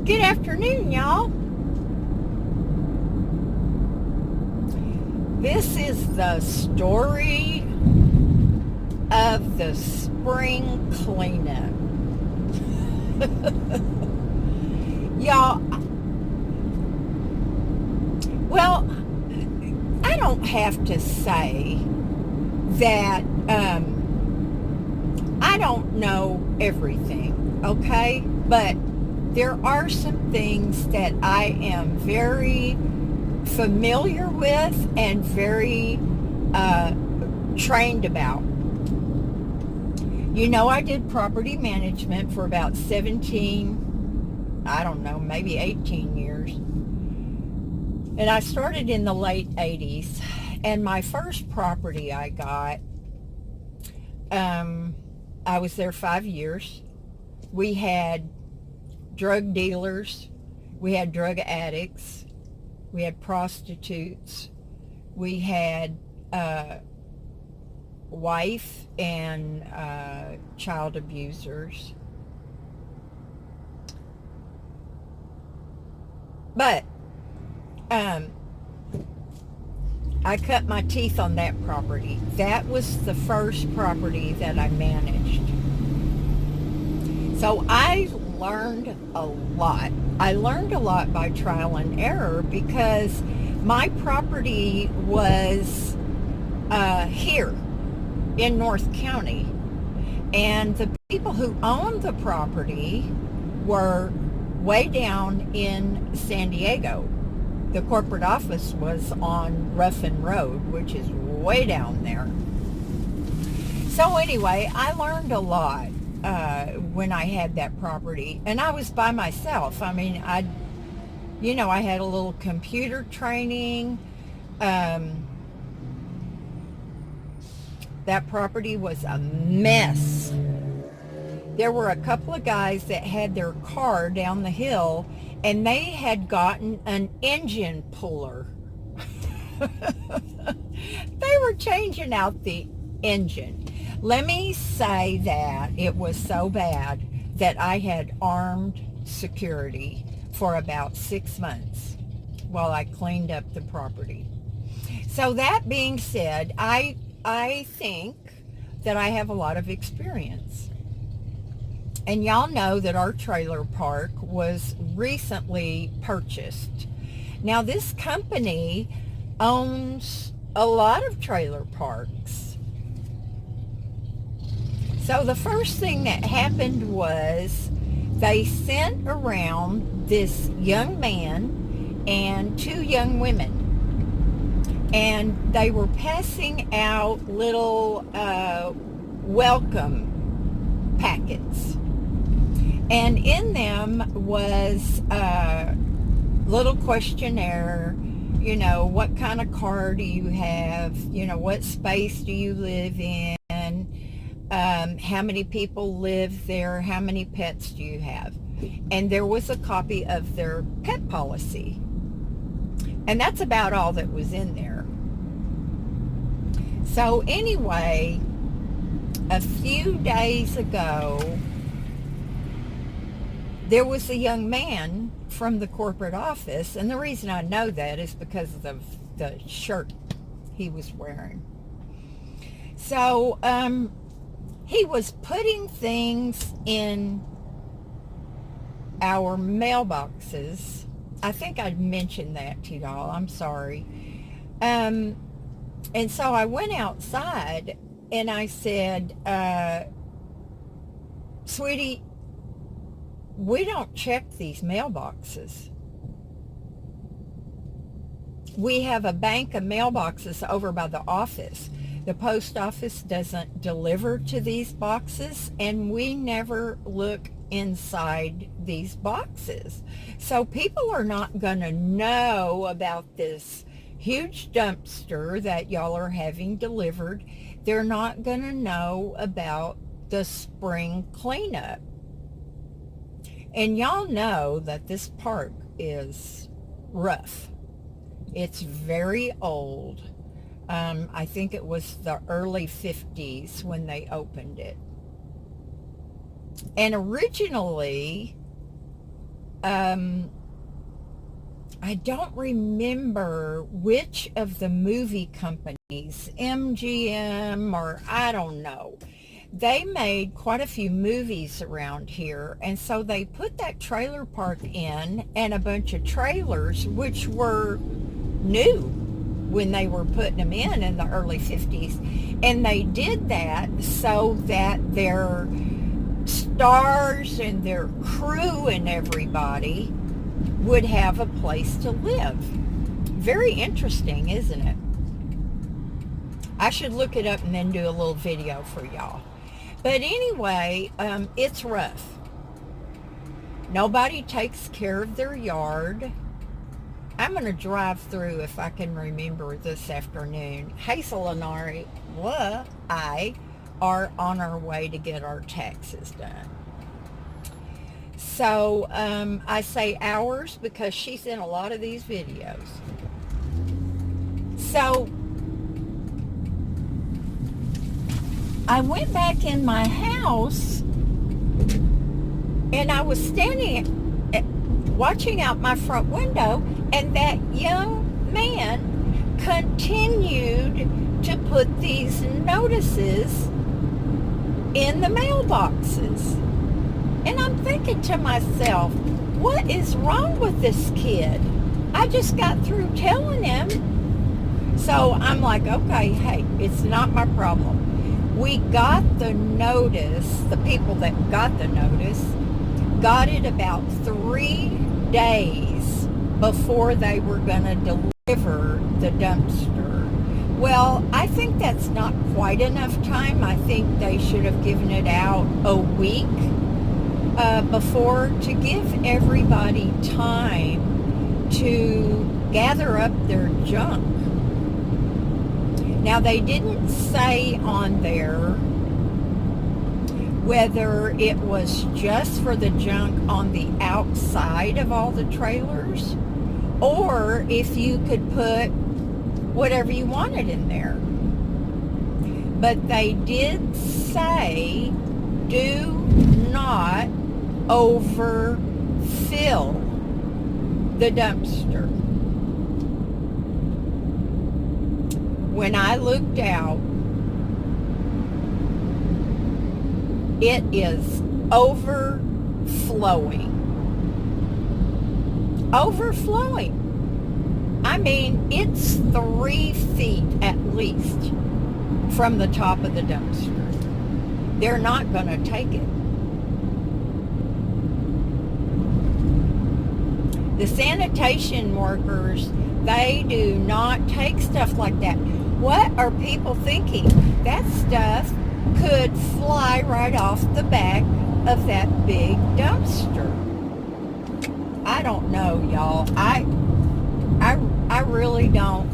Good afternoon, y'all. This is the story of the spring cleanup. Y'all, well, I don't have to say that I don't know everything, okay? But there are some things that I am very familiar with and very trained about. You know, I did property management for about 17, I don't know, maybe 18 years. And I started in the late 80s. And my first property I got, I was there 5 years. We had drug dealers, we had drug addicts, we had prostitutes, we had wife and child abusers. But I cut my teeth on that property. That was the first property that I managed. So I learned a lot. I learned a lot by trial and error because my property was here in North County. And the people who owned the property were way down in San Diego. The corporate office was on Ruffin Road, which is way down there. So anyway, I learned a lot when I had that property. And I was by myself. I mean, I had a little computer training. That property was a mess. There were a couple of guys that had their car down the hill and they had gotten an engine puller. They were changing out the engine. Let me say that it was so bad that I had armed security for about 6 months while I cleaned up the property. So that being said, I think that I have a lot of experience. And y'all know that our trailer park was recently purchased. Now, this company owns a lot of trailer parks. So the first thing that happened was they sent around this young man and two young women. And they were passing out little welcome packets. And in them was a little questionnaire, what kind of car do you have? What space do you live in? How many people live there? How many pets do you have? And there was a copy of their pet policy. And that's about all that was in there. So anyway, a few days ago, there was a young man from the corporate office, and the reason I know that is because of the shirt he was wearing. So he was putting things in our mailboxes. I think I mentioned that to y'all. I'm sorry. And so I went outside and I said, sweetie, we don't check these mailboxes. We have a bank of mailboxes over by the office. The post office doesn't deliver to these boxes, and we never look inside these boxes. So people are not going to know about this huge dumpster that y'all are having delivered. They're not going to know about the spring cleanup. And y'all know that this park is rough. It's very old. I think it was the early 50s when they opened it. And originally, um, I don't remember which of the movie companies, MGM or I don't know. They made quite a few movies around here, and so they put that trailer park in and a bunch of trailers, which were new when they were putting them in the early 50s. And they did that so that their stars and their crew and everybody would have a place to live. Very interesting, isn't it? I should look it up and then do a little video for y'all. But anyway, it's rough. Nobody takes care of their yard. I'm going to drive through if I can remember this afternoon. Hazel and I are on our way to get our taxes done. So I say ours because she's in a lot of these videos. So I went back in my house and I was standing watching out my front window, and that young man continued to put these notices in the mailboxes. And I'm thinking to myself, what is wrong with this kid? I just got through telling him. So I'm like, okay, hey, it's not my problem. We got the notice, the people that got the notice, got it about 3 days before they were going to deliver the dumpster. Well, I think that's not quite enough time. I think they should have given it out a week before, to give everybody time to gather up their junk. Now, they didn't say on there whether it was just for the junk on the outside of all the trailers, or if you could put whatever you wanted in there. But they did say, do not overfill the dumpster. When I looked out, it is overflowing. Overflowing. I mean, it's 3 feet at least from the top of the dumpster. They're not going to take it. The sanitation workers, they do not take stuff like that. What are people thinking? That stuff could fly right off the back of that big dumpster. I don't know, y'all. I really don't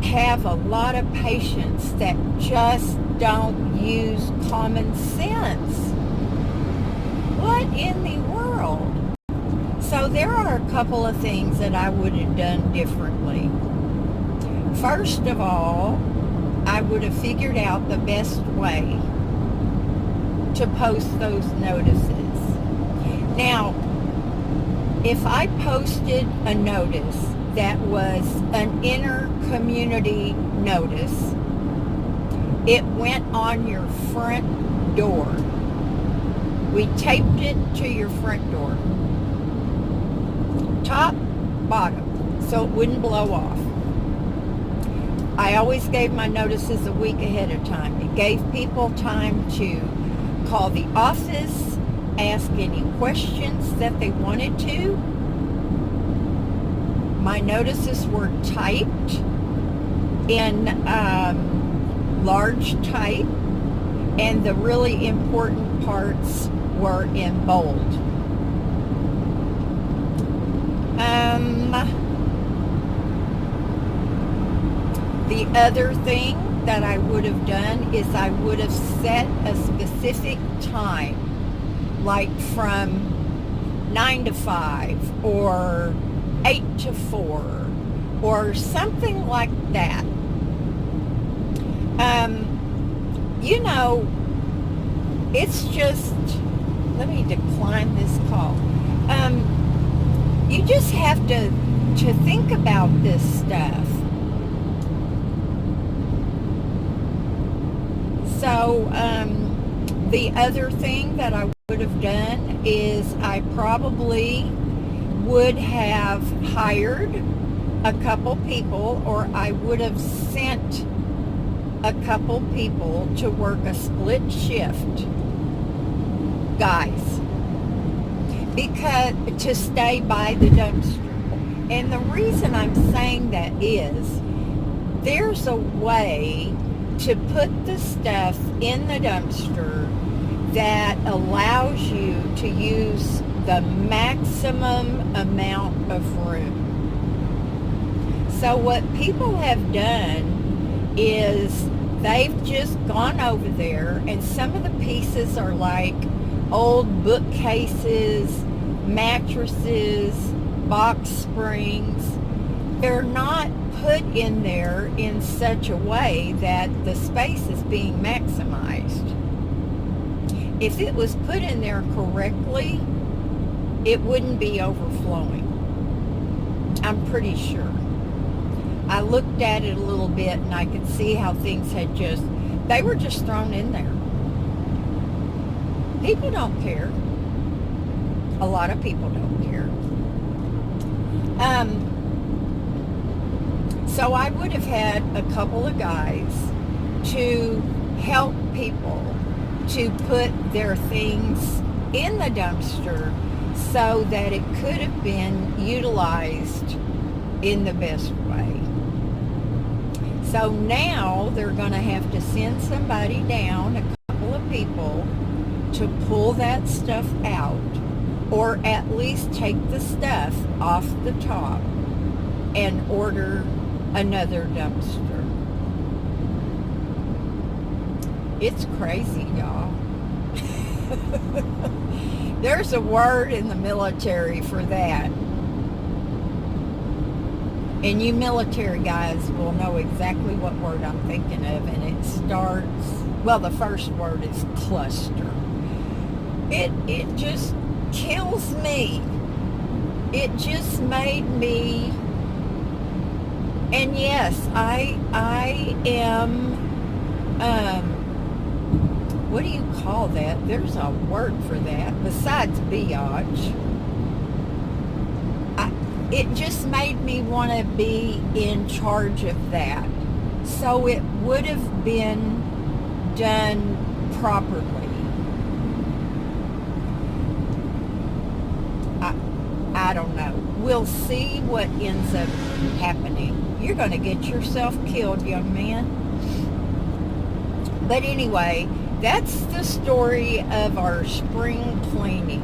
have a lot of patience that just don't use common sense. What in the world? So there are a couple of things that I would have done differently. First of all, I would have figured out the best way to post those notices. Now, if I posted a notice that was an inter-community notice, it went on your front door. We taped it to your front door. Top, bottom, so it wouldn't blow off. I always gave my notices a week ahead of time. It gave people time to call the office, ask any questions that they wanted to. My notices were typed in large type, and the really important parts were in bold. The other thing that I would have done is I would have set a specific time, like from 9 to 5 or 8 to 4 or something like that. You know, it's just let me decline this call. You just have to think about this stuff. So, the other thing that I would have done is I probably would have hired a couple people, or I would have sent a couple people to work a split shift, guys, because to stay by the dumpster. And the reason I'm saying that is there's a way to put the stuff in the dumpster that allows you to use the maximum amount of room. So what people have done is they've just gone over there, and some of the pieces are like old bookcases, mattresses, box springs. They're not put in there in such a way that the space is being maximized. If it was put in there correctly, it wouldn't be overflowing. I'm pretty sure. I looked at it a little bit and I could see how things they were just thrown in there. People don't care. A lot of people don't care. So I would have had a couple of guys to help people to put their things in the dumpster so that it could have been utilized in the best way. So now they're going to have to send somebody down, a couple of people, to pull that stuff out, or at least take the stuff off the top and order another dumpster. It's crazy, y'all. There's a word in the military for that. And you military guys will know exactly what word I'm thinking of, and it starts, well, the first word is cluster. It just kills me. It just made me, and yes, I am, what do you call that? There's a word for that besides biatch. It just made me want to be in charge of that. So it would have been done properly. I don't know. We'll see what ends up happening. You're going to get yourself killed, young man. But anyway, that's the story of our spring cleaning.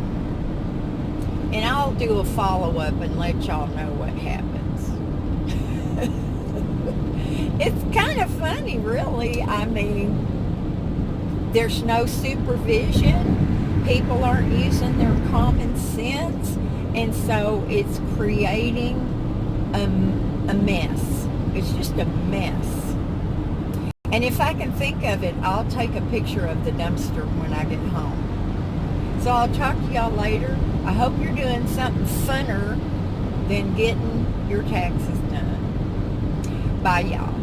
And I'll do a follow-up and let y'all know what happens. It's kind of funny, really. I mean, there's no supervision. People aren't using their common sense. And so it's creating a mess. It's just a mess. And if I can think of it, I'll take a picture of the dumpster when I get home. So I'll talk to y'all later. I hope you're doing something funner than getting your taxes done. Bye, y'all.